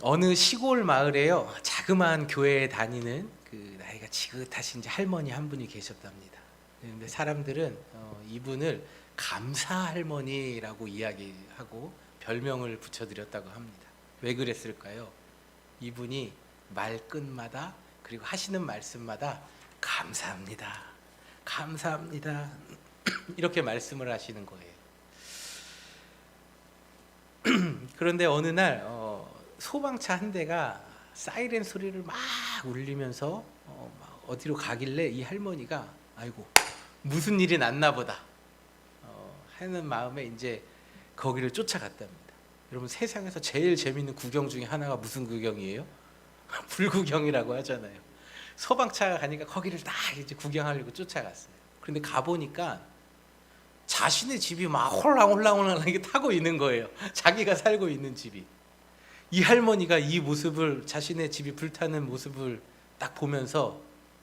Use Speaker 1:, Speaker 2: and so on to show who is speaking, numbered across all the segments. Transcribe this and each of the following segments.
Speaker 1: 어느 시골 마을에요, 자그마한 교회에 다니는 그 나이가 지긋하신 이제 할머니 한 분이 계셨답니다. 그런데 사람들은 이분을 감사 할머니라고 이야기하고 별명을 붙여드렸다고 합니다. 왜 그랬을까요? 이분이 말끝마다, 그리고 하시는 말씀마다 감사합니다, 감사합니다 이렇게 말씀을 하시는 거예요. 그런데 어느 날 소방차 한 대가 사이렌 소리를 막 울리면서 막 어디로 가길래 이 할머니가 아이고 무슨 일이 났나 보다 하는 마음에 이제 거기를 쫓아갔답니다. 여러분, 세상에서 제일 재밌는 구경 중에 하나가 무슨 구경이에요? 불구경이라고 하잖아요. 소방차가 가니까 거기를 딱 이제 구경하려고 쫓아갔어요. 그런데 가보니까 자신의 집이 막 홀랑홀랑홀랑하게 타고 있는 거예요. 자기가 살고 있는 집이. 이 할머니가 이 모습을, 자신의 집이 불타는 모습을 딱 보면서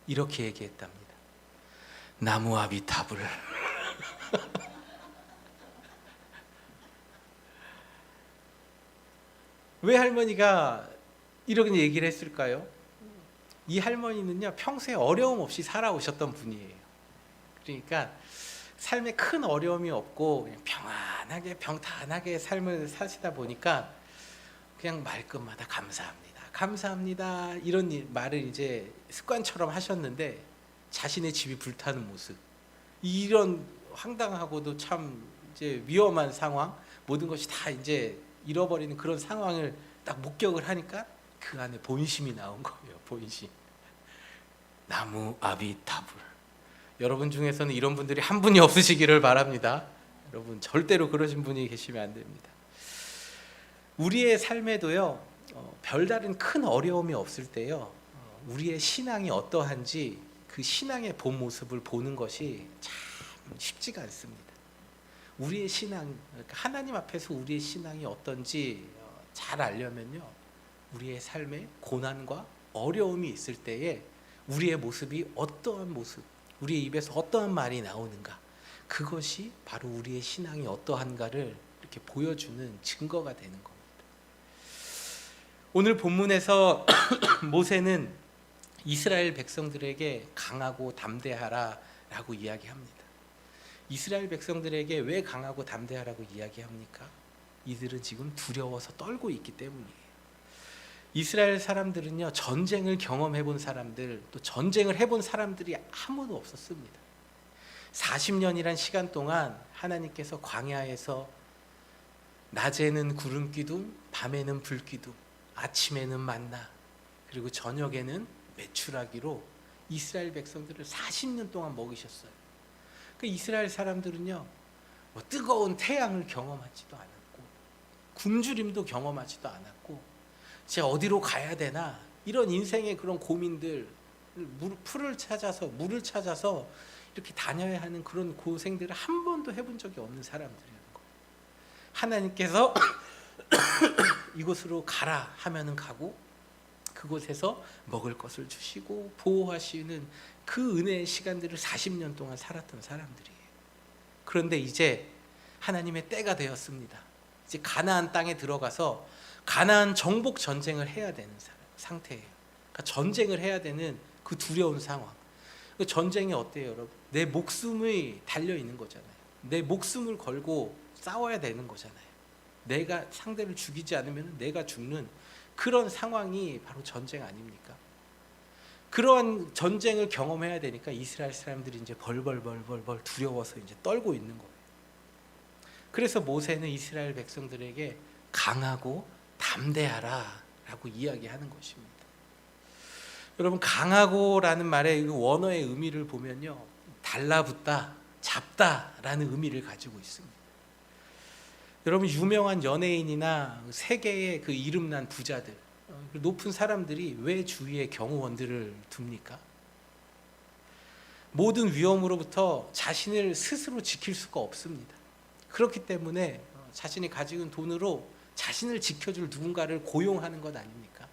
Speaker 1: 이렇게 얘기했답니다. 나무 아비타불. 왜 할머니가 이런 얘기를 했을까요? 이 할머니는요, 평소에 어려움 없이 살아오셨던 분이에요. 그러니까 삶에 큰 어려움이 없고 그냥 평안하게 평탄하게 삶을 사시다 보니까 그냥 말끝마다 감사합니다, 감사합니다 이런 말을 이제 습관처럼 하셨는데, 자신의 집이 불타는 모습, 이런 황당하고도 참 이제 위험한 상황, 모든 것이 다 이제 잃어버리는 그런 상황을 딱 목격을 하니까 그 안에 본심이 나온 거예요. 본심. 나무 아비타불. 여러분 중에서는 이런 분들이 한 분이 없으시기를 바랍니다. 여러분, 절대로 그러신 분이 계시면 안 됩니다. 우리의 삶에도요, 별다른 큰 어려움이 없을 때요, 우리의 신앙이 어떠한지 그 신앙의 본 모습을 보는 것이 참 쉽지가 않습니다. 우리의 신앙, 그러니까 하나님 앞에서 우리의 신앙이 어떤지 잘 알려면요, 우리의 삶에 고난과 어려움이 있을 때에 우리의 모습이 어떠한 모습, 우리의 입에서 어떠한 말이 나오는가, 그것이 바로 우리의 신앙이 어떠한가를 이렇게 보여주는 증거가 되는 겁니다. 오늘 본문에서 모세는 이스라엘 백성들에게 강하고 담대하라 라고 이야기합니다. 이스라엘 백성들에게 왜 강하고 담대하라고 이야기합니까? 이들은 지금 두려워서 떨고 있기 때문이에요. 이스라엘 사람들은요, 전쟁을 경험해 본 사람들, 또 전쟁을 해본 사람들이 아무도 없었습니다. 40년이란 시간 동안 하나님께서 광야에서 낮에는 구름 기둥, 밤에는 불 기둥, 아침에는 만나, 그리고 저녁에는 메추라기로 이스라엘 백성들을 40년 동안 먹이셨어요. 그 이스라엘 사람들은요, 뭐 뜨거운 태양을 경험하지도 않았고 굶주림도 경험하지도 않았고, 제가 어디로 가야 되나 이런 인생의 그런 고민들, 물을 찾아서 이렇게 다녀야 하는 그런 고생들을 한 번도 해본 적이 없는 사람들이라는 거예요. 하나님께서 이곳으로 가라 하면은 가고, 그곳에서 먹을 것을 주시고 보호하시는 그 은혜의 시간들을 40년 동안 살았던 사람들이에요. 그런데 이제 하나님의 때가 되었습니다. 이제 가나안 땅에 들어가서 가나안 정복 전쟁을 해야 되는 상태예요. 그러니까 전쟁을 해야 되는 그 두려운 상황. 그 전쟁이 어때요, 여러분? 내 목숨이 달려 있는 거잖아요. 내 목숨을 걸고 싸워야 되는 거잖아요. 내가 상대를 죽이지 않으면 내가 죽는 그런 상황이 바로 전쟁 아닙니까? 그러한 전쟁을 경험해야 되니까 이스라엘 사람들이 이제 벌벌 두려워서 이제 떨고 있는 거예요. 그래서 모세는 이스라엘 백성들에게 강하고 담대하라 라고 이야기하는 것입니다. 여러분, 강하고라는 말의 원어의 의미를 보면요, 달라붙다, 잡다라는 의미를 가지고 있습니다. 여러분, 유명한 연예인이나 세계의 그 이름난 부자들, 높은 사람들이 왜 주위에 경호원들을 둡니까? 모든 위험으로부터 자신을 스스로 지킬 수가 없습니다. 그렇기 때문에 자신이 가지고 있는 돈으로 자신을 지켜줄 누군가를 고용하는 것 아닙니까?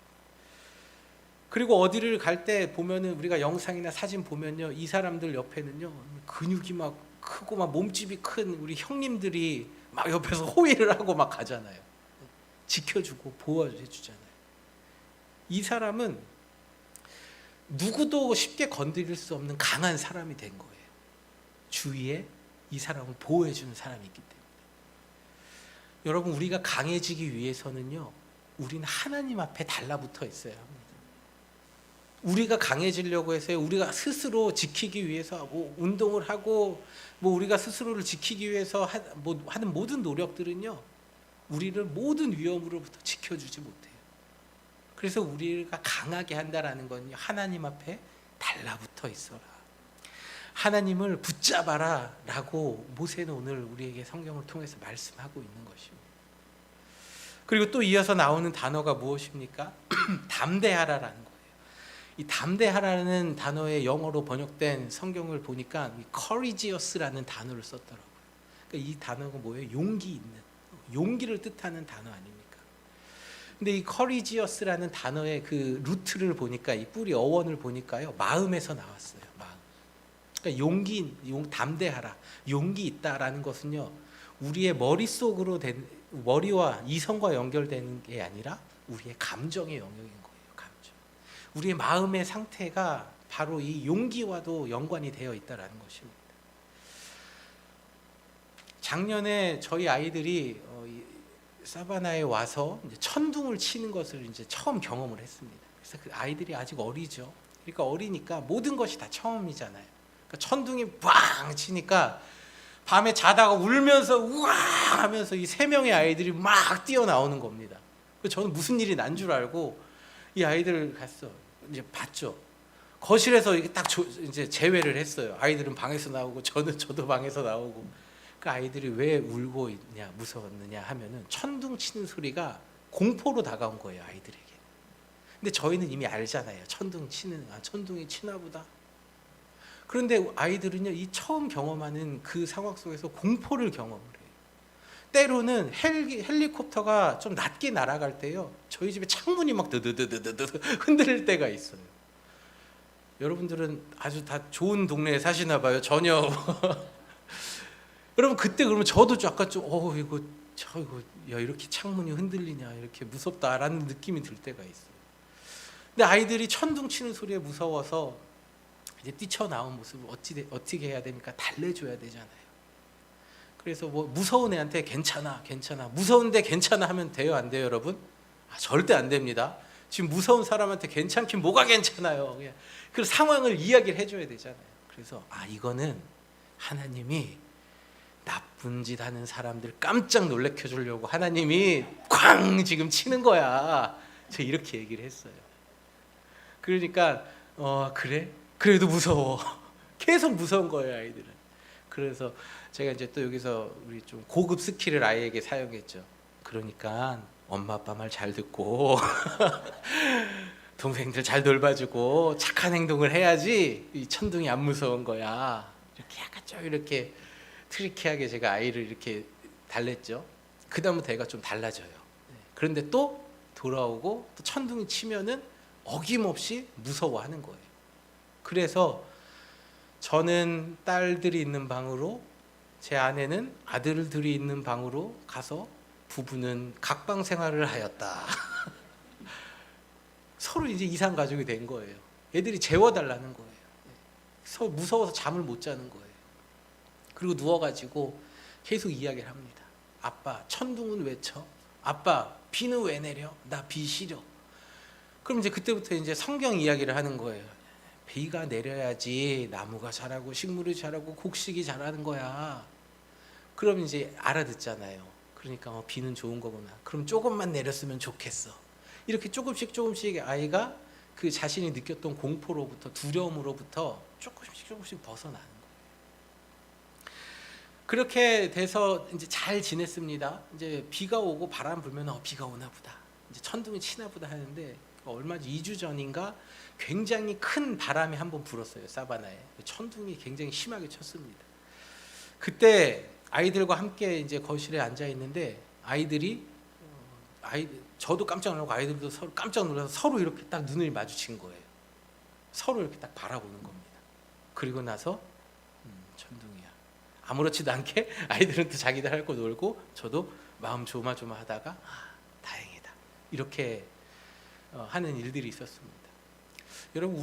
Speaker 1: 그리고 어디를 갈 때 보면은, 우리가 영상이나 사진 보면요, 이 사람들 옆에는요, 근육이 막 크고 막 몸집이 큰 우리 형님들이 막 옆에서 호의를 하고 막 가잖아요. 지켜주고 보호해주잖아요. 이 사람은 누구도 쉽게 건드릴 수 없는 강한 사람이 된 거예요. 주위에 이 사람을 보호해주는 사람이 있기 때문에. 여러분, 우리가 강해지기 위해서는요, 우리는 하나님 앞에 달라붙어 있어야 합니다. 우리가 강해지려고 해서 우리가 스스로 지키기 위해서 뭐 운동을 하고 뭐 우리가 스스로를 지키기 위해서 하는 모든 노력들은요, 우리를 모든 위험으로부터 지켜주지 못해요. 그래서 우리가 강하게 한다라는 건요, 하나님 앞에 달라붙어 있어라, 하나님을 붙잡아라 라고 모세는 오늘 우리에게 성경을 통해서 말씀하고 있는 것입니다. 그리고 또 이어서 나오는 단어가 무엇입니까? 담대하라라는 거예요. 이 담대하라는 단어의 영어로 번역된 성경을 보니까 courageous라는 단어를 썼더라고요. 그러니까 이 단어가 뭐예요? 용기 있는, 용기를 뜻하는 단어 아닙니까? 근데 이 courageous라는 단어의 그 루트를 보니까, 이 뿌리 어원을 보니까요, 마음에서 나왔어요. 마음. 그러니까 담대하라, 용기 있다라는 것은요, 우리의 머릿속으로 된, 머리와 이성과 연결되는 게 아니라 우리의 감정의 영역인 거예요. 감정. 우리의 마음의 상태가 바로 이 용기와도 연관이 되어 있다라는 것입니다. 작년에 저희 아이들이 사바나에 와서 이제 천둥을 치는 것을 이제 처음 경험을 했습니다. 그래서 그 아이들이 아직 어리죠. 그러니까 어리니까 모든 것이 다 처음이잖아요. 그러니까 천둥이 빵 치니까 밤에 자다가 울면서 우와 하면서 이 3명의 아이들이 막 뛰어나오는 겁니다. 저는 무슨 일이 난 줄 알고 이 아이들을 갔어. 이제 봤죠. 거실에서 이게 딱 이제 제외를 했어요. 아이들은 방에서 나오고 저도 방에서 나오고. 그 아이들이 왜 울고 있냐, 무서웠느냐 하면은 천둥 치는 소리가 공포로 다가온 거예요, 아이들에게. 근데 저희는 이미 알잖아요. 천둥이 치나 보다. 그런데 아이들은요, 이 처음 경험하는 그 상황 속에서 공포를 경험을 해요. 때로는 헬리콥터가 좀 낮게 날아갈 때요, 저희 집에 창문이 막 드드드드드 흔들릴 때가 있어요. 여러분들은 아주 다 좋은 동네에 사시나 봐요. 전혀. 여러분, 그때 그러면 저도 약간 좀 이거 야, 이렇게 창문이 흔들리냐, 이렇게 무섭다라는 느낌이 들 때가 있어요. 근데 아이들이 천둥 치는 소리에 무서워서 이제 뛰쳐나온 모습을 어떻게 해야 됩니까? 달래줘야 되잖아요. 그래서 뭐 무서운 애한테 괜찮아, 무서운데 괜찮아 하면 돼요, 안 돼요, 여러분? 절대 안 됩니다. 지금 무서운 사람한테 괜찮긴 뭐가 괜찮아요. 그냥 그 상황을 이야기를 해줘야 되잖아요. 그래서 이거는 하나님이 나쁜 짓 하는 사람들 깜짝 놀래켜 주려고 하나님이 쾅 지금 치는 거야. 저 이렇게 얘기를 했어요. 그러니까 그래? 그래도 무서워. 계속 무서운 거예요, 아이들은. 그래서 제가 이제 또 여기서 우리 좀 고급 스킬을 아이에게 사용했죠. 그러니까 엄마 아빠 말 잘 듣고 동생들 잘 돌봐주고 착한 행동을 해야지 이 천둥이 안 무서운 거야. 이렇게 약간 좀 이렇게 트리키하게 제가 아이를 이렇게 달랬죠. 그 다음부터 애가 좀 달라져요. 그런데 또 돌아오고 또 천둥이 치면은 어김없이 무서워하는 거예요. 그래서 저는 딸들이 있는 방으로, 제 아내는 아들들이 있는 방으로 가서 부부는 각방 생활을 하였다. 서로 이제 이상 가족이 된 거예요. 애들이 재워달라는 거예요. 서로 무서워서 잠을 못 자는 거예요. 그리고 누워가지고 계속 이야기를 합니다. 아빠, 천둥은 왜 쳐? 아빠, 비는 왜 내려? 나 비 싫어. 그럼 이제 그때부터 이제 성경 이야기를 하는 거예요. 비가 내려야지 나무가 자라고 식물이 자라고 곡식이 자라는 거야. 그럼 이제 알아듣잖아요. 그러니까 비는 좋은 거구나. 그럼 조금만 내렸으면 좋겠어. 이렇게 조금씩 아이가 그 자신이 느꼈던 공포로부터, 두려움으로부터 조금씩 벗어나는 거예요. 그렇게 돼서 이제 잘 지냈습니다. 이제 비가 오고 바람 불면 비가 오나 보다, 이제 천둥이 치나 보다 하는데, 얼마 2주 전인가 굉장히 큰 바람이 한번 불었어요. 사바나에 천둥이 굉장히 심하게 쳤습니다. 그때 아이들과 함께 이제 거실에 앉아 있는데 저도 깜짝 놀라고 아이들도 서로 깜짝 놀라서 서로 이렇게 딱 눈을 마주친 거예요. 서로 이렇게 딱 바라보는 겁니다. 그리고 나서 천둥이야. 아무렇지도 않게 아이들은 또 자기들 할 거 놀고, 저도 마음 조마조마하다가 다행이다. 이렇게 하는 일들이 있었습니다. 여러분,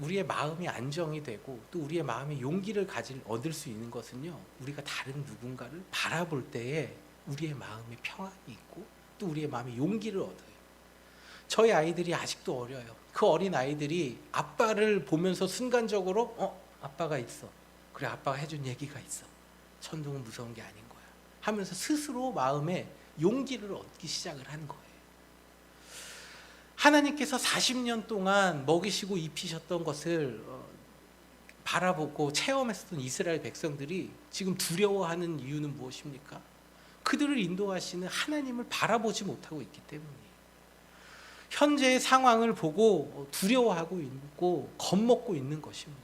Speaker 1: 우리의 마음이 안정이 되고 또 우리의 마음의 용기를 얻을 수 있는 것은요, 우리가 다른 누군가를 바라볼 때에 우리의 마음에 평안이 있고 또 우리의 마음에 용기를 얻어요. 저희 아이들이 아직도 어려요. 그 어린 아이들이 아빠를 보면서 순간적으로 아빠가 있어, 그래 아빠가 해준 얘기가 있어, 천둥은 무서운 게 아닌 거야 하면서 스스로 마음에 용기를 얻기 시작을 하는 거예요. 하나님께서 40년 동안 먹이시고 입히셨던 것을 바라보고 체험했었던 이스라엘 백성들이 지금 두려워하는 이유는 무엇입니까? 그들을 인도하시는 하나님을 바라보지 못하고 있기 때문이에요. 현재의 상황을 보고 두려워하고 있고 겁먹고 있는 것입니다.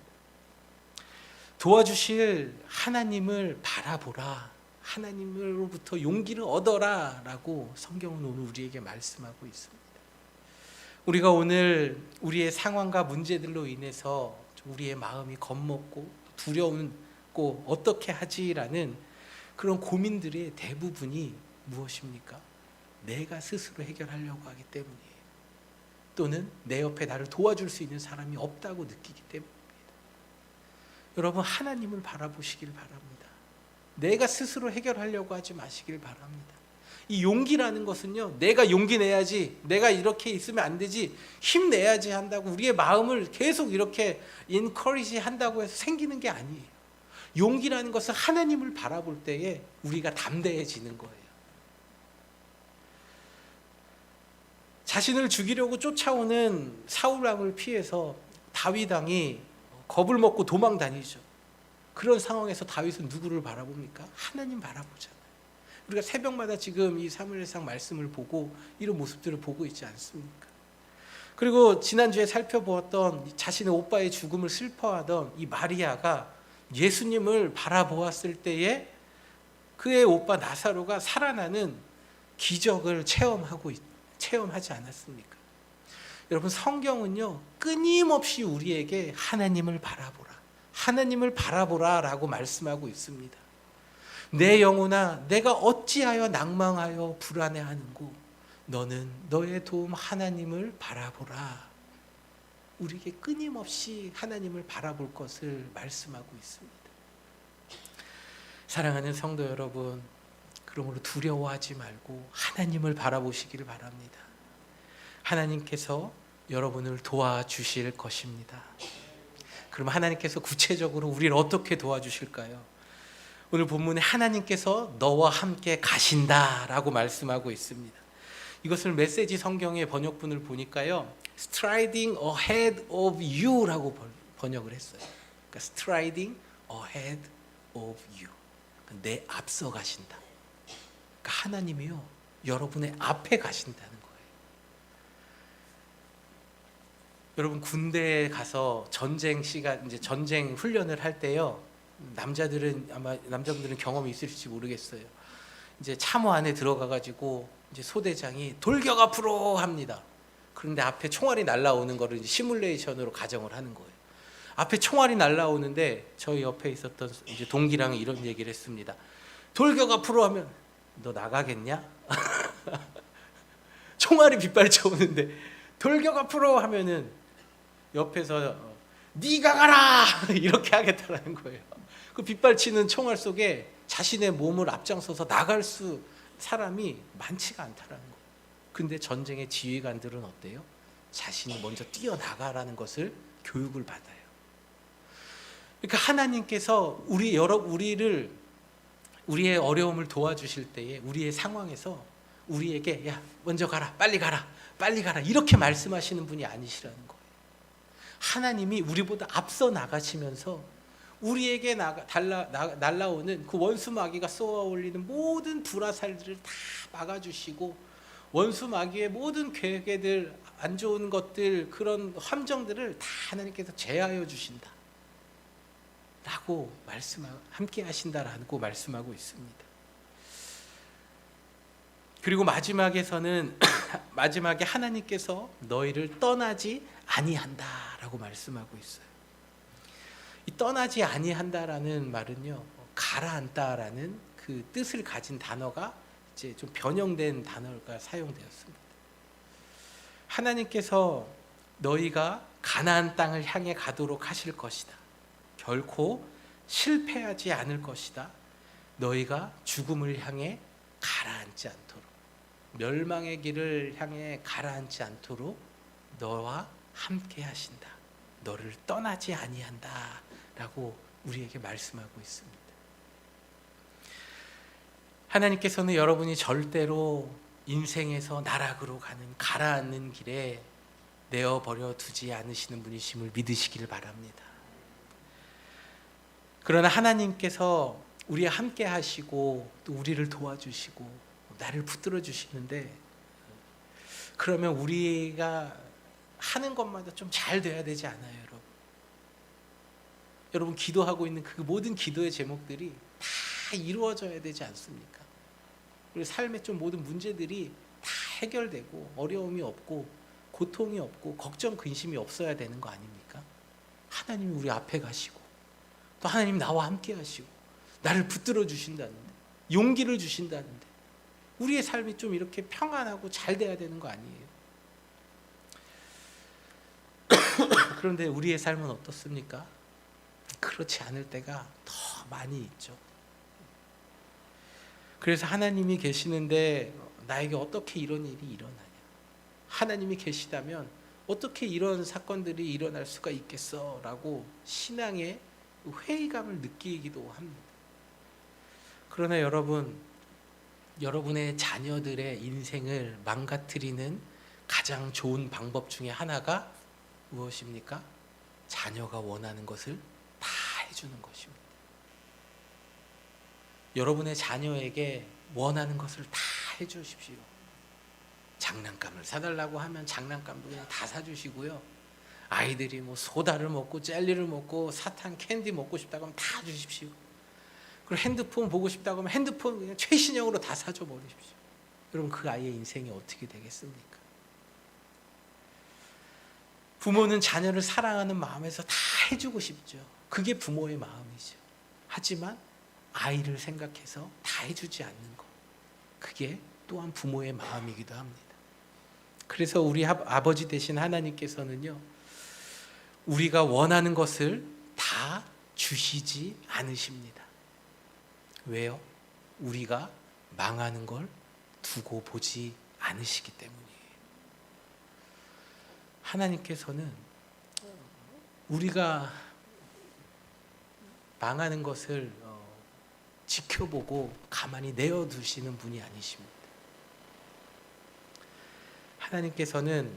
Speaker 1: 도와주실 하나님을 바라보라, 하나님으로부터 용기를 얻어라 라고 성경은 오늘 우리에게 말씀하고 있습니다. 우리가 오늘 우리의 상황과 문제들로 인해서 우리의 마음이 겁먹고 두려움고 어떻게 하지라는 그런 고민들의 대부분이 무엇입니까? 내가 스스로 해결하려고 하기 때문이에요. 또는 내 옆에 나를 도와줄 수 있는 사람이 없다고 느끼기 때문입니다. 여러분, 하나님을 바라보시길 바랍니다. 내가 스스로 해결하려고 하지 마시길 바랍니다. 이 용기라는 것은요, 내가 용기 내야지, 내가 이렇게 있으면 안 되지, 힘내야지 한다고 우리의 마음을 계속 이렇게 인커리지 한다고 해서 생기는 게 아니에요. 용기라는 것은 하나님을 바라볼 때에 우리가 담대해지는 거예요. 자신을 죽이려고 쫓아오는 사울 왕을 피해서 다윗 왕이 겁을 먹고 도망 다니죠. 그런 상황에서 다윗은 누구를 바라봅니까? 하나님 바라보잖아요. 우리가 새벽마다 지금 이 사무엘상 말씀을 보고 이런 모습들을 보고 있지 않습니까? 그리고 지난주에 살펴보았던 자신의 오빠의 죽음을 슬퍼하던 이 마리아가 예수님을 바라보았을 때에 그의 오빠 나사로가 살아나는 기적을 체험하지 않았습니까? 여러분, 성경은요, 끊임없이 우리에게 하나님을 바라보라 라고 말씀하고 있습니다. 내 영혼아, 내가 어찌하여 낭망하여 불안해하는고, 너는 너의 도움 하나님을 바라보라. 우리에게 끊임없이 하나님을 바라볼 것을 말씀하고 있습니다. 사랑하는 성도 여러분, 그러므로 두려워하지 말고 하나님을 바라보시기를 바랍니다. 하나님께서 여러분을 도와주실 것입니다. 그럼 하나님께서 구체적으로 우리를 어떻게 도와주실까요? 오늘 본문에 하나님께서 너와 함께 가신다라고 말씀하고 있습니다. 이것을 메시지 성경의 번역본을 보니까요, striding ahead of you라고 번역을 했어요. 그러니까 striding ahead of you, 내 앞서 가신다. 그러니까 하나님이요, 여러분의 앞에 가신다는 거예요. 여러분, 군대에 가서 전쟁 시간, 이제 전쟁 훈련을 할 때요, 남자분들은 경험이 있을지 모르겠어요. 이제 참호 안에 들어가가지고 이제 소대장이 돌격 앞으로 합니다. 그런데 앞에 총알이 날라오는 거를 이제 시뮬레이션으로 가정을 하는 거예요. 앞에 총알이 날라오는데 저희 옆에 있었던 이제 동기랑 이런 얘기를 했습니다. 돌격 앞으로 하면 너 나가겠냐? 총알이 빗발쳐 오는데 돌격 앞으로 하면은 옆에서 네가 가라 이렇게 하겠다라는 거예요. 그 빗발치는 총알 속에 자신의 몸을 앞장서서 나갈 사람이 많지가 않다라는 거예요. 근데 전쟁의 지휘관들은 어때요? 자신이 먼저 뛰어나가라는 것을 교육을 받아요. 그러니까 하나님께서 우리의 어려움을 도와주실 때에 우리의 상황에서 우리에게 야 먼저 가라, 빨리 가라 이렇게 말씀하시는 분이 아니시라는 거예요. 하나님이 우리보다 앞서 나가시면서 우리에게 날라오는 그 원수 마귀가 쏘아 올리는 모든 불화살들을 다 막아주시고 원수 마귀의 모든 계획들, 안 좋은 것들, 그런 함정들을 다 하나님께서 제하여 주신다 라고 함께 하신다라고 말씀하고 있습니다. 그리고 마지막에 하나님께서 너희를 떠나지 아니한다라고 말씀하고 있어요. 이 떠나지 아니한다라는 말은요, 가라앉다라는 그 뜻을 가진 단어가 이제 좀 변형된 단어가 사용되었습니다. 하나님께서 너희가 가나안 땅을 향해 가도록 하실 것이다. 결코 실패하지 않을 것이다. 너희가 죽음을 향해 가라앉지 않도록, 멸망의 길을 향해 가라앉지 않도록 너와 함께 하신다. 너를 떠나지 아니한다 라고 우리에게 말씀하고 있습니다. 하나님께서는 여러분이 절대로 인생에서 나락으로 가는 가라앉는 길에 내어버려 두지 않으시는 분이심을 믿으시기를 바랍니다. 그러나 하나님께서 우리와 함께 하시고 또 우리를 도와주시고 나를 붙들어 주시는데, 그러면 우리가 하는 것마다 좀 잘 돼야 되지 않아요, 여러분? 여러분 기도하고 있는 그 모든 기도의 제목들이 다 이루어져야 되지 않습니까? 우리 삶의 좀 모든 문제들이 다 해결되고 어려움이 없고 고통이 없고 걱정 근심이 없어야 되는 거 아닙니까? 하나님이 우리 앞에 가시고 또 하나님이 나와 함께 하시고 나를 붙들어 주신다는데, 용기를 주신다는데 우리의 삶이 좀 이렇게 평안하고 잘 돼야 되는 거 아니에요? 그런데 우리의 삶은 어떻습니까? 그렇지 않을 때가 더 많이 있죠. 그래서 하나님이 계시는데 나에게 어떻게 이런 일이 일어나냐? 하나님이 계시다면 어떻게 이런 사건들이 일어날 수가 있겠어? 라고 신앙의 회의감을 느끼기도 합니다. 그러나 여러분, 여러분의 자녀들의 인생을 망가뜨리는 가장 좋은 방법 중에 하나가 무엇입니까? 자녀가 원하는 것을 다 해주는 것입니다. 여러분의 자녀에게 원하는 것을 다 해주십시오. 장난감을 사달라고 하면 장난감도 그냥 다 사주시고요. 아이들이 뭐 소다를 먹고 젤리를 먹고 사탕 캔디 먹고 싶다고 하면 다 주십시오. 그리고 핸드폰 보고 싶다고 하면 핸드폰 그냥 최신형으로 다 사줘 버리십시오. 여러분 그 아이의 인생이 어떻게 되겠습니까? 부모는 자녀를 사랑하는 마음에서 다 해주고 싶죠. 그게 부모의 마음이죠. 하지만 아이를 생각해서 다 해주지 않는 것, 그게 또한 부모의 마음이기도 합니다. 그래서 우리 아버지 되신 하나님께서는요, 우리가 원하는 것을 다 주시지 않으십니다. 왜요? 우리가 망하는 걸 두고 보지 않으시기 때문이에요. 하나님께서는 우리가 망하는 것을 지켜보고 가만히 내어두시는 분이 아니십니다. 하나님께서는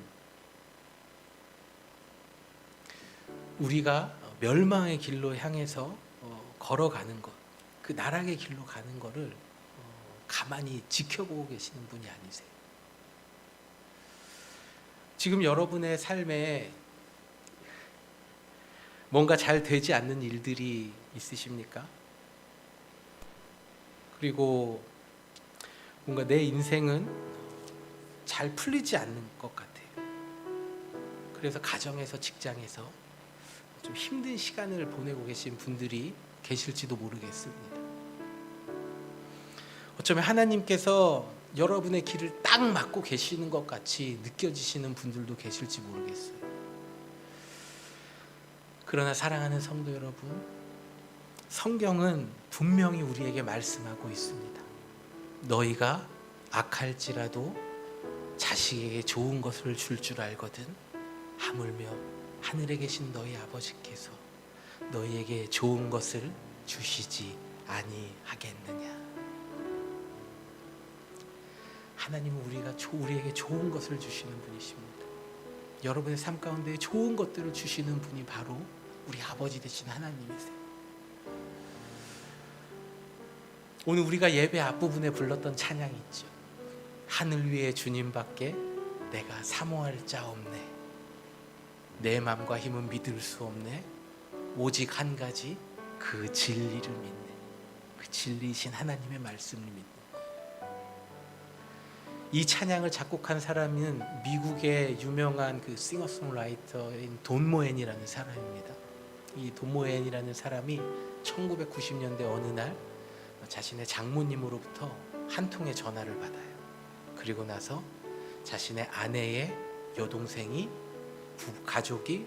Speaker 1: 우리가 멸망의 길로 향해서 걸어가는 것, 그 나락의 길로 가는 것을 가만히 지켜보고 계시는 분이 아니세요. 지금 여러분의 삶에 뭔가 잘 되지 않는 일들이 있으십니까? 그리고 뭔가 내 인생은 잘 풀리지 않는 것 같아요. 그래서 가정에서 직장에서 좀 힘든 시간을 보내고 계신 분들이 계실지도 모르겠습니다. 어쩌면 하나님께서 여러분의 길을 딱 막고 계시는 것 같이 느껴지시는 분들도 계실지 모르겠어요. 그러나 사랑하는 성도 여러분, 성경은 분명히 우리에게 말씀하고 있습니다. 너희가 악할지라도 자식에게 좋은 것을 줄 줄 알거든 하물며 하늘에 계신 너희 아버지께서 너희에게 좋은 것을 주시지 아니하겠느냐. 하나님은 우리에게 좋은 것을 주시는 분이십니다. 여러분의 삶 가운데 좋은 것들을 주시는 분이 바로 우리 아버지 되신 하나님이세요. 오늘 우리가 예배 앞부분에 불렀던 찬양이 있죠. 하늘 위에 주님밖에 내가 사모할 자 없네. 내 맘과 힘은 믿을 수 없네. 오직 한 가지 그 진리를 믿네. 그 진리이신 하나님의 말씀을 믿네. 이 찬양을 작곡한 사람은 미국의 유명한 그 싱어송라이터인 돈 모엔이라는 사람입니다. 이 돈 모엔이라는 사람이 1990년대 어느 날 자신의 장모님으로부터 한 통의 전화를 받아요. 그리고 나서 자신의 아내의 여동생이 가족이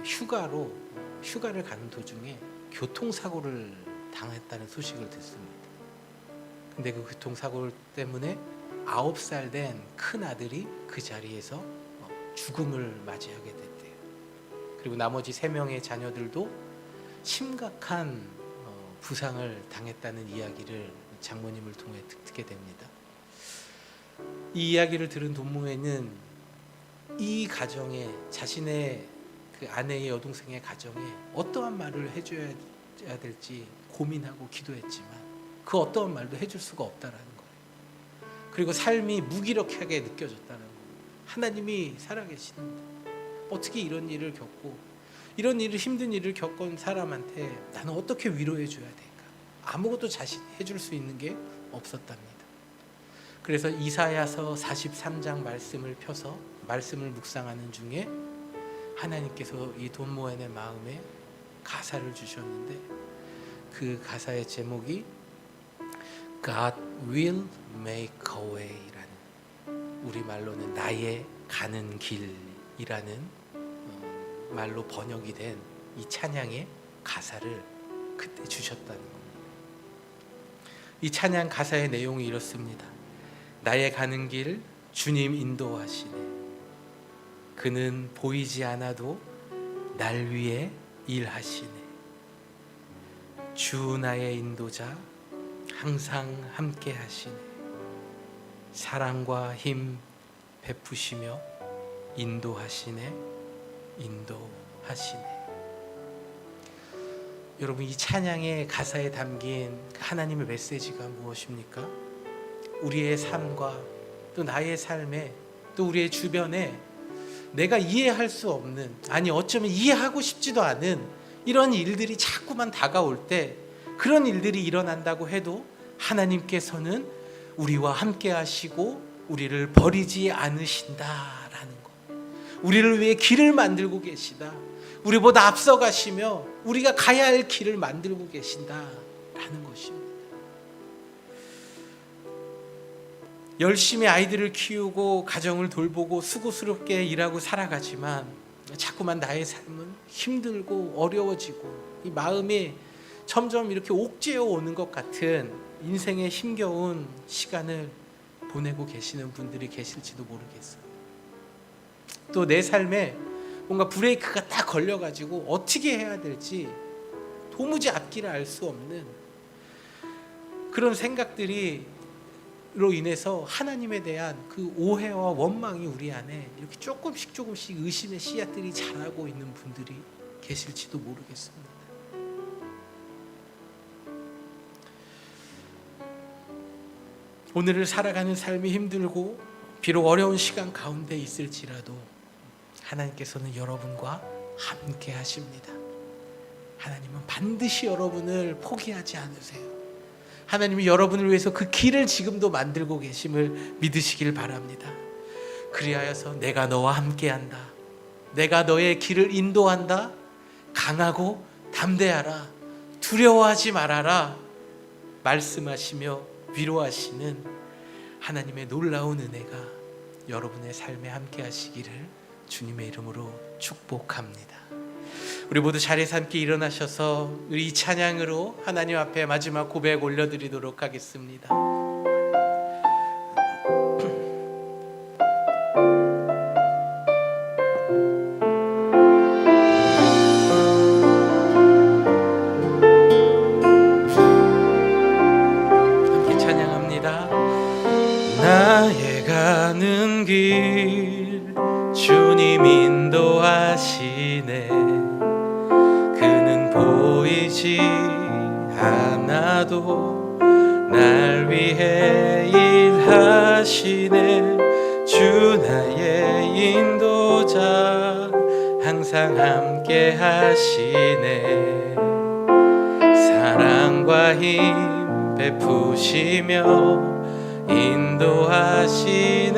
Speaker 1: 휴가를 가는 도중에 교통사고를 당했다는 소식을 듣습니다. 근데 그 교통사고 때문에 9살 된 큰 아들이 그 자리에서 죽음을 맞이하게 됐대요. 그리고 나머지 3명의 자녀들도 심각한 부상을 당했다는 이야기를 장모님을 통해 듣게 됩니다. 이 이야기를 들은 돈모에는 이 가정에, 자신의 그 아내의 여동생의 가정에 어떠한 말을 해줘야 될지 고민하고 기도했지만 그 어떠한 말도 해줄 수가 없다라는 거예요. 그리고 삶이 무기력하게 느껴졌다는 거예요. 하나님이 살아계시는데 어떻게 이런 일을 겪고 이런 일을, 힘든 일을 겪은 사람한테 나는 어떻게 위로해 줘야 될까? 아무것도 자신이 해줄 수 있는 게 없었답니다. 그래서 이사야서 43장 말씀을 펴서 말씀을 묵상하는 중에 하나님께서 이 돈모엔의 마음에 가사를 주셨는데 그 가사의 제목이 God will make a way라는, 우리말로는 나의 가는 길이라는 말로 번역이 된 이 찬양의 가사를 그때 주셨다는 겁니다. 이 찬양 가사의 내용이 이렇습니다. 나의 가는 길 주님 인도하시네. 그는 보이지 않아도 날 위해 일하시네. 주 나의 인도자 항상 함께 하시네. 사랑과 힘 베푸시며 인도하시네. 인도하시네. 여러분, 이 찬양의 가사에 담긴 하나님의 메시지가 무엇입니까? 우리의 삶과 또 나의 삶에 또 우리의 주변에 내가 이해할 수 없는, 아니 어쩌면 이해하고 싶지도 않은 이런 일들이 자꾸만 다가올 때, 그런 일들이 일어난다고 해도 하나님께서는 우리와 함께 하시고 우리를 버리지 않으신다라는 것, 우리를 위해 길을 만들고 계시다, 우리보다 앞서가시며 우리가 가야 할 길을 만들고 계신다라는 것입니다. 열심히 아이들을 키우고 가정을 돌보고 수고스럽게 일하고 살아가지만 자꾸만 나의 삶은 힘들고 어려워지고 이 마음이 점점 이렇게 옥죄어 오는 것 같은 인생의 힘겨운 시간을 보내고 계시는 분들이 계실지도 모르겠어요. 또 내 삶에 뭔가 브레이크가 딱 걸려가지고 어떻게 해야 될지 도무지 앞길을 알 수 없는 그런 생각들이 로 인해서 하나님에 대한 그 오해와 원망이 우리 안에 이렇게 조금씩 의심의 씨앗들이 자라고 있는 분들이 계실지도 모르겠습니다. 오늘을 살아가는 삶이 힘들고 비록 어려운 시간 가운데 있을지라도 하나님께서는 여러분과 함께 하십니다. 하나님은 반드시 여러분을 포기하지 않으세요. 하나님이 여러분을 위해서 그 길을 지금도 만들고 계심을 믿으시길 바랍니다. 그리하여서 내가 너와 함께한다, 내가 너의 길을 인도한다, 강하고 담대하라, 두려워하지 말아라 말씀하시며 위로하시는 하나님의 놀라운 은혜가 여러분의 삶에 함께 하시기를 주님의 이름으로 축복합니다. 우리 모두 자리에서 함께 일어나셔서 우리 이 찬양으로 하나님 앞에 마지막 고백 올려드리도록 하겠습니다. 함께 찬양합니다. 나의 가는 길 주님 인도하시네. 보이지 않아도 날 위해 일하시네. 주 나의 인도자 항상 함께 하시네. 사랑과 힘 베푸시며 인도하시네.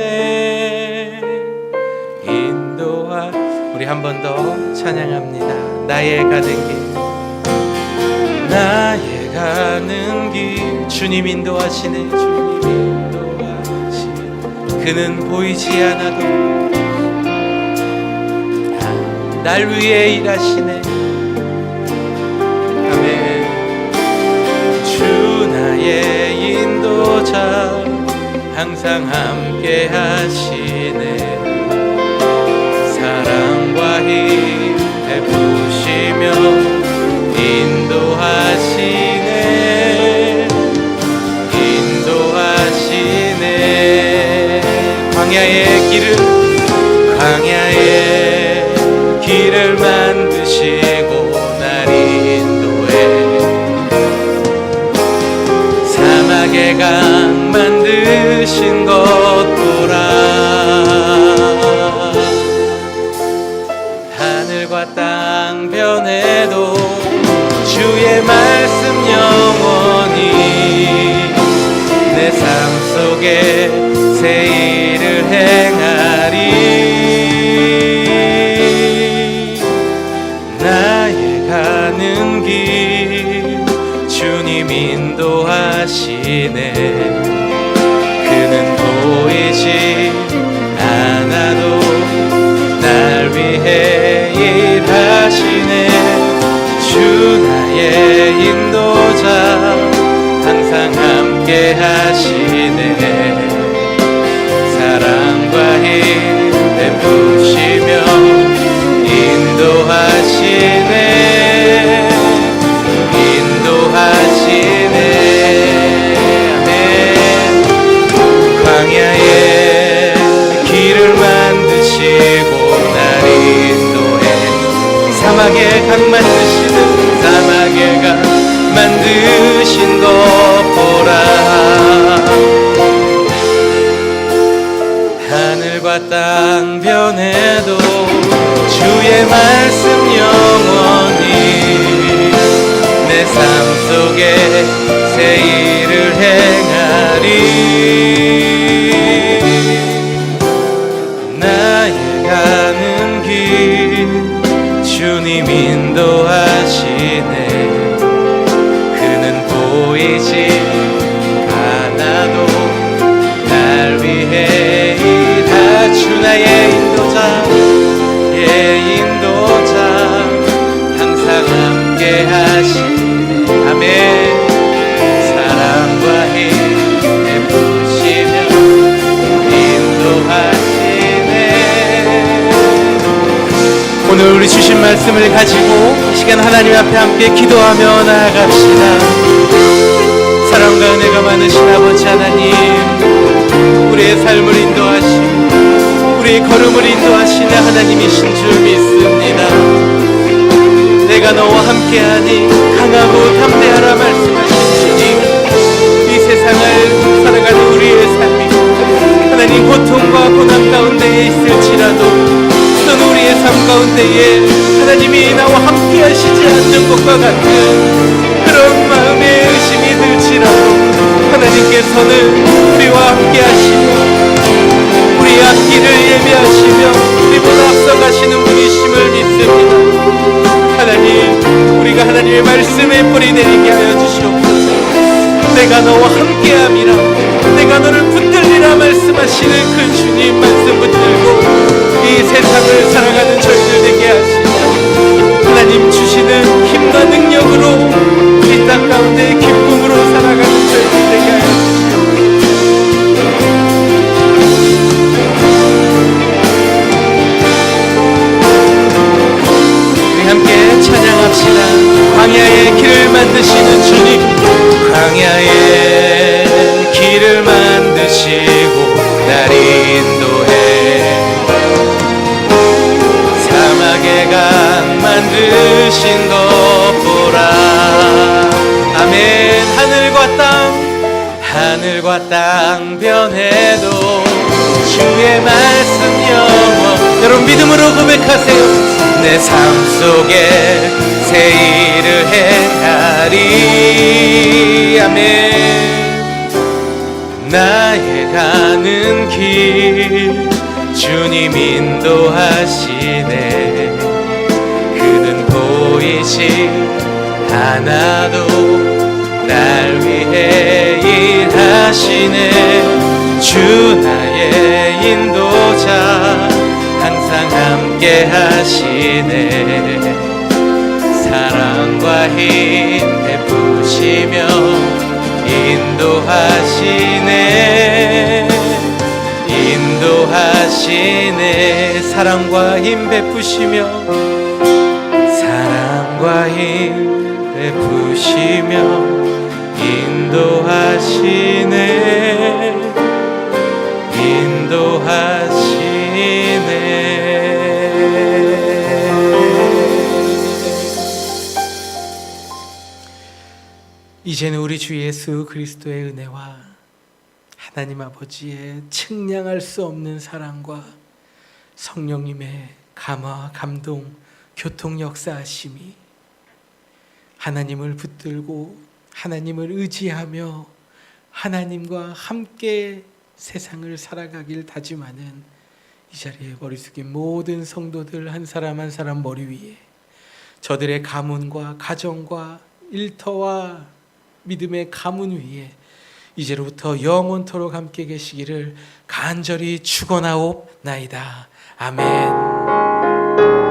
Speaker 1: 우리 한 번 더 찬양합니다. 나의 가는 길, 나의 가는 길 주님 인도하시네. 주님 인도하시네. 그는 보이지 않아도 날 위해 일하시네. 아멘. 주 나의 인도자 항상 함께 하시네. 사랑과 힘 베푸시며 인도하시네. 인도하시네. 광야의 길을 만드시고 날 인도해. 사막의 강 만드신 것 보라. 하늘과 땅 변해도 주의 말씀 영원히 내 삶 속에 새 일을 행하리. 나의 가는 길 주님 인도하시네. 그는 보이지 않아도 날 위해 일하시네. 주 나의 인도자 항상 함께 하시네. 사랑과 힘 베푸시며 인도하시네. 인도하시네. 아멘. 광야의 길을 만드시고 날 인도해. 사막의 강 만드시는 사막의 강 만드신 것 보라. 하늘과 땅 변해도 주의 말씀 영원히 내 삶 속에 새 일을 행하리. 나의 가는 길 주님 인도하시네. 그는 보이지 않아도 날 위해 주 나의 인도자, 예 인도자 항상 함께 하시네. 아멘. 사랑과 힘 베푸시며 인도하시네. 오늘 우리 주신 말씀을 가지고 이 시간 하나님 앞에 함께 기도하며 나아갑시다. 사랑과 은혜가 많으신 아버지 하나님, 우리의 삶을 인도하시고 우리의 걸음을 인도하시는 하나님이신 줄 믿습니다. 내가 너와 함께하니 강하고 담대하라 말씀하신 주님, 이 세상을 살아가는 우리의 삶이 하나님 고통과 고난 가운데에 있을지라도 어떤 우리의 삶 가운데에 하나님이 나와 함께하시지 않는 것과 같은 그런 마음의 의심이 들지라도 하나님께서는 우리와 함께하시고 우리 앞길을 예비하시며 우리보다 앞서가시는 분이심을 믿습니다. 하나님, 우리가 하나님의 말씀에 뿌리 내리게 하여 주시옵소서. 내가 너와 함께함이라, 내가 너를 붙들리라 말씀하시는 그 주님 말씀 붙들고 이 세상을 살아가는 저희들 되게 하시며 하나님 주시는 힘과 능력으로 이 땅 가운데 기쁨으로 살아가는 저희들 되게 하여 찬양합시다. 광야의 길을 만드시는 주님, 광야의 길을 만드시고 날 인도해. 사막의 강 만드신 것 보라. 아멘. 하늘과 땅 변해도 주의 말씀 영원. 여러분 믿음으로 고백하세요. 내 삶 속에 새 일을 행하리. 아멘. 나의 가는 길 주님 인도하시네. 그는 보이지 않아도 날 위해 일하시네. 주 나의 인도자 항상 함께 함께 하시네. 사랑과 힘 베푸시며 인도하시네. 인도하시네. 사랑과 힘 베푸시며 사랑과 힘 베푸시며 인도하시네. 인도하시네. 이제는 우리 주 예수 그리스도의 은혜와 하나님 아버지의 측량할 수 없는 사랑과 성령님의 감화, 감동, 교통 역사하심이 하나님을 붙들고 하나님을 의지하며 하나님과 함께 세상을 살아가길 다짐하는 이 자리에 머리 숙인 모든 성도들 한 사람 한 사람 머리 위에 저들의 가문과 가정과 일터와 믿음의 가문 위에 이제로부터 영원토록 함께 계시기를 간절히 축원하옵나이다. 아멘.